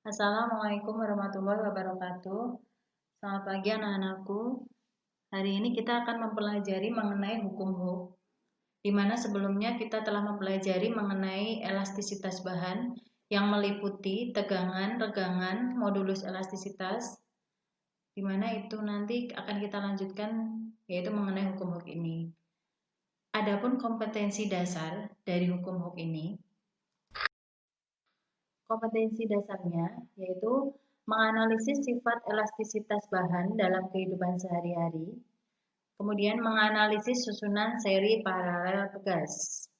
Assalamualaikum warahmatullahi wabarakatuh. Selamat pagi anak-anakku. Hari ini kita akan mempelajari mengenai hukum Hooke, di mana sebelumnya kita telah mempelajari mengenai elastisitas bahan yang meliputi tegangan, regangan, modulus elastisitas, di mana itu nanti akan kita lanjutkan yaitu mengenai hukum Hooke ini. Adapun kompetensi dasar dari hukum Hooke ini, kompetensi dasarnya yaitu menganalisis sifat elastisitas bahan dalam kehidupan sehari-hari, kemudian menganalisis susunan seri paralel pegas.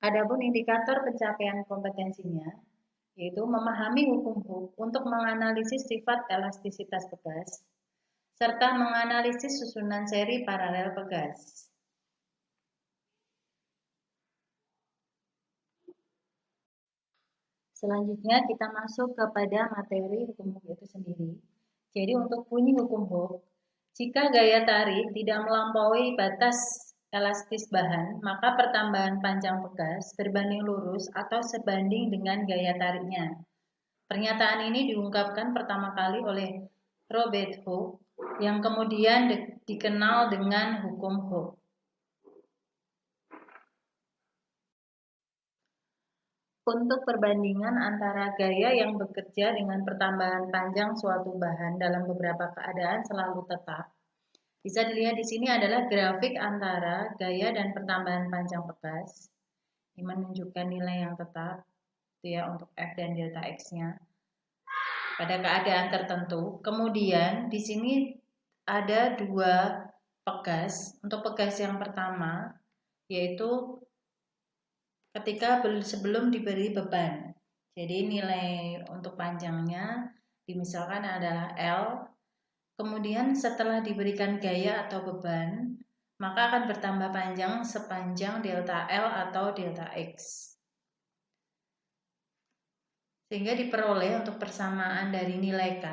Adapun indikator pencapaian kompetensinya yaitu memahami hukum Hooke untuk menganalisis sifat elastisitas pegas serta menganalisis susunan seri paralel pegas. Selanjutnya kita masuk kepada materi hukum Hooke itu sendiri. Jadi untuk bunyi hukum Hooke, jika gaya tarik tidak melampaui batas elastis bahan, maka pertambahan panjang pegas berbanding lurus atau sebanding dengan gaya tariknya. Pernyataan ini diungkapkan pertama kali oleh Robert Hooke yang kemudian dikenal dengan hukum Hooke. Untuk perbandingan antara gaya yang bekerja dengan pertambahan panjang suatu bahan dalam beberapa keadaan selalu tetap, bisa dilihat di sini adalah grafik antara gaya dan pertambahan panjang pegas. Ini menunjukkan nilai yang tetap, itu ya untuk F dan delta X-nya pada keadaan tertentu. Kemudian di sini ada dua pegas. Untuk pegas yang pertama yaitu ketika sebelum diberi beban. Jadi nilai untuk panjangnya dimisalkan adalah L. Kemudian setelah diberikan gaya atau beban, maka akan bertambah panjang sepanjang delta L atau delta X. Sehingga diperoleh untuk persamaan dari nilai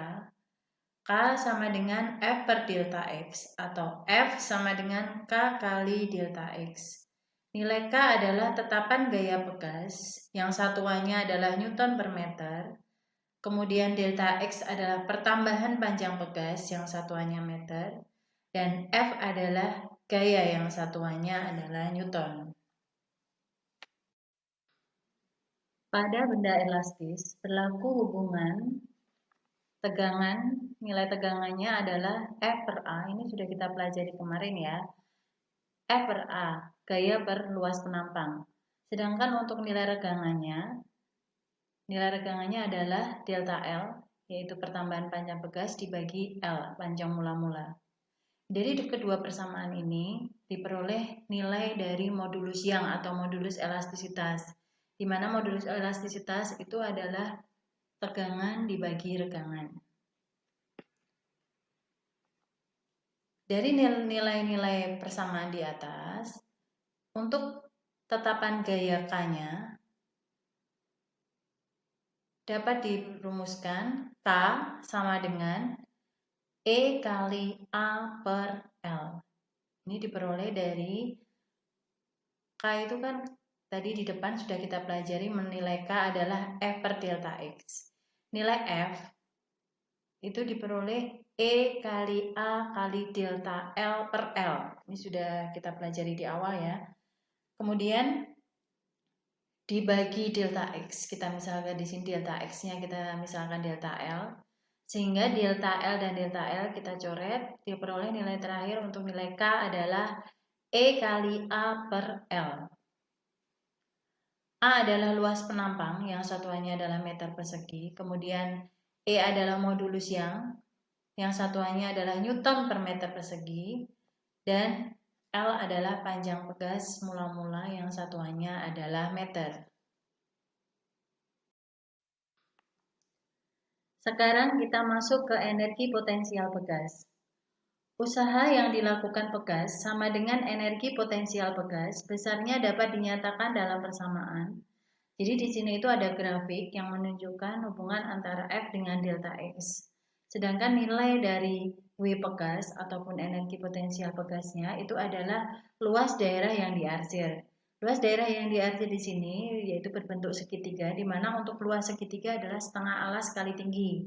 K sama dengan F per delta X atau F sama dengan K kali delta X. Nilai K adalah tetapan gaya pegas yang satuannya adalah Newton per meter. Kemudian delta X adalah pertambahan panjang pegas yang satuannya meter. Dan F adalah gaya yang satuannya adalah Newton. Pada benda elastis berlaku hubungan tegangan, nilai tegangannya adalah F per A. Ini sudah kita pelajari kemarin ya. F per A, gaya per luas penampang. Sedangkan untuk nilai regangannya adalah delta L, yaitu pertambahan panjang pegas dibagi L, panjang mula-mula. Dari kedua persamaan ini diperoleh nilai dari modulus Young atau modulus elastisitas, di mana modulus elastisitas itu adalah tegangan dibagi regangan. Dari nilai-nilai persamaan di atas, untuk tetapan gaya K-nya dapat dirumuskan K sama dengan E kali A per L. Ini diperoleh dari K itu kan tadi di depan sudah kita pelajari menilai K adalah F per delta X. Nilai F itu diperoleh E kali A kali delta L per L. Ini sudah kita pelajari di awal ya. Kemudian dibagi delta X. Kita misalkan di sini delta X-nya kita misalkan delta L. Sehingga delta L dan delta L kita coret, diperoleh nilai terakhir untuk nilai K adalah E kali A per L. A adalah luas penampang yang satuannya adalah meter persegi. Kemudian E adalah modulus yang satuannya adalah Newton per meter persegi. Dan L adalah panjang pegas mula-mula yang satuannya adalah meter. Sekarang kita masuk ke energi potensial pegas. Usaha yang dilakukan pegas sama dengan energi potensial pegas, besarnya dapat dinyatakan dalam persamaan. Jadi di sini itu ada grafik yang menunjukkan hubungan antara F dengan delta X. Sedangkan nilai dari W pegas ataupun energi potensial pegasnya itu adalah luas daerah yang diarsir. Luas daerah yang diarti di sini yaitu berbentuk segitiga, di mana untuk luas segitiga adalah setengah alas kali tinggi.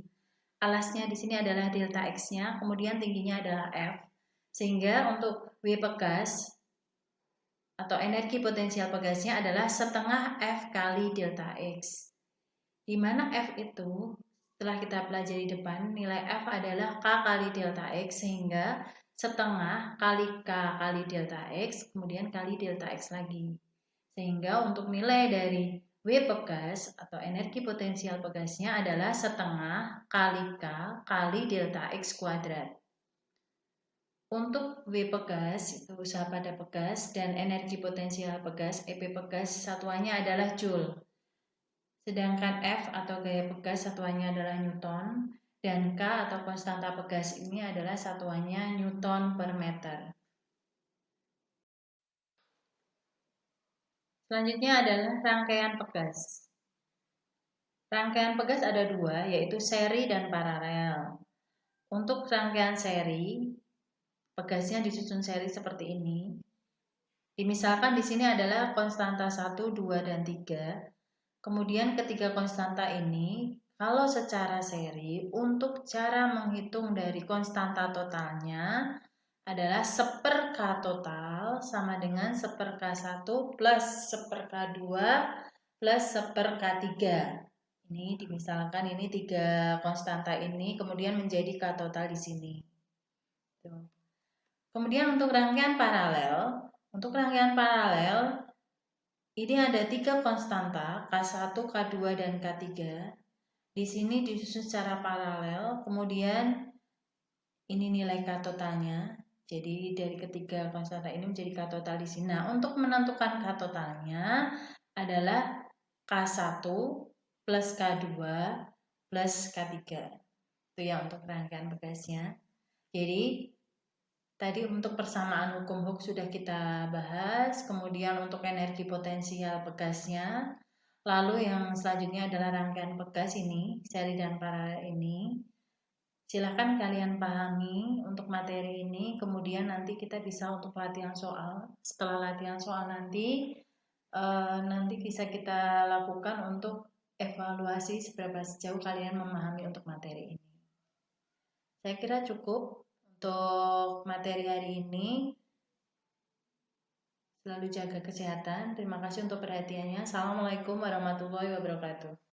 Alasnya di sini adalah delta X-nya, kemudian tingginya adalah F. Sehingga untuk W pegas atau energi potensial pegasnya adalah setengah F kali delta X. Di mana F itu setelah kita pelajari depan, nilai F adalah K kali delta X, sehingga setengah kali K kali delta X, kemudian kali delta X lagi. Sehingga untuk nilai dari W pegas atau energi potensial pegasnya adalah setengah kali K kali delta X kuadrat. Untuk W pegas, itu usaha pada pegas, dan energi potensial pegas, EP pegas, satuannya adalah Joule. Sedangkan F atau gaya pegas satuannya adalah Newton, dan K atau konstanta pegas ini adalah satuannya Newton per meter. Selanjutnya adalah rangkaian pegas. Rangkaian pegas ada dua, yaitu seri dan paralel. Untuk rangkaian seri, pegasnya disusun seri seperti ini. Misalkan di sini adalah konstanta 1, 2, dan 3. Kemudian ketiga konstanta ini, kalau secara seri, untuk cara menghitung dari konstanta totalnya adalah 1/K total sama dengan 1/K1 plus 1/K2 plus 1/K3. Ini dimisalkan ini tiga konstanta ini kemudian menjadi K total di sini. Kemudian untuk rangkaian paralel ini ada tiga konstanta K1, K2, dan K3. Di sini disusun secara paralel, kemudian ini nilai K totalnya. Jadi dari ketiga konstanta ini menjadi K total di sini. Nah, untuk menentukan K totalnya adalah K1 plus K2 plus K3. Itu ya untuk rangkaian pegasnya. Jadi tadi untuk persamaan hukum Hooke sudah kita bahas, kemudian untuk energi potensial pegasnya, lalu yang selanjutnya adalah rangkaian pegas ini, seri dan paralel ini. Silakan kalian pahami untuk materi ini, kemudian nanti kita bisa untuk latihan soal. Setelah latihan soal nanti bisa kita lakukan untuk evaluasi seberapa sejauh kalian memahami untuk materi ini. Saya kira cukup untuk materi hari ini. Selalu jaga kesehatan. Terima kasih untuk perhatiannya. Assalamualaikum warahmatullahi wabarakatuh.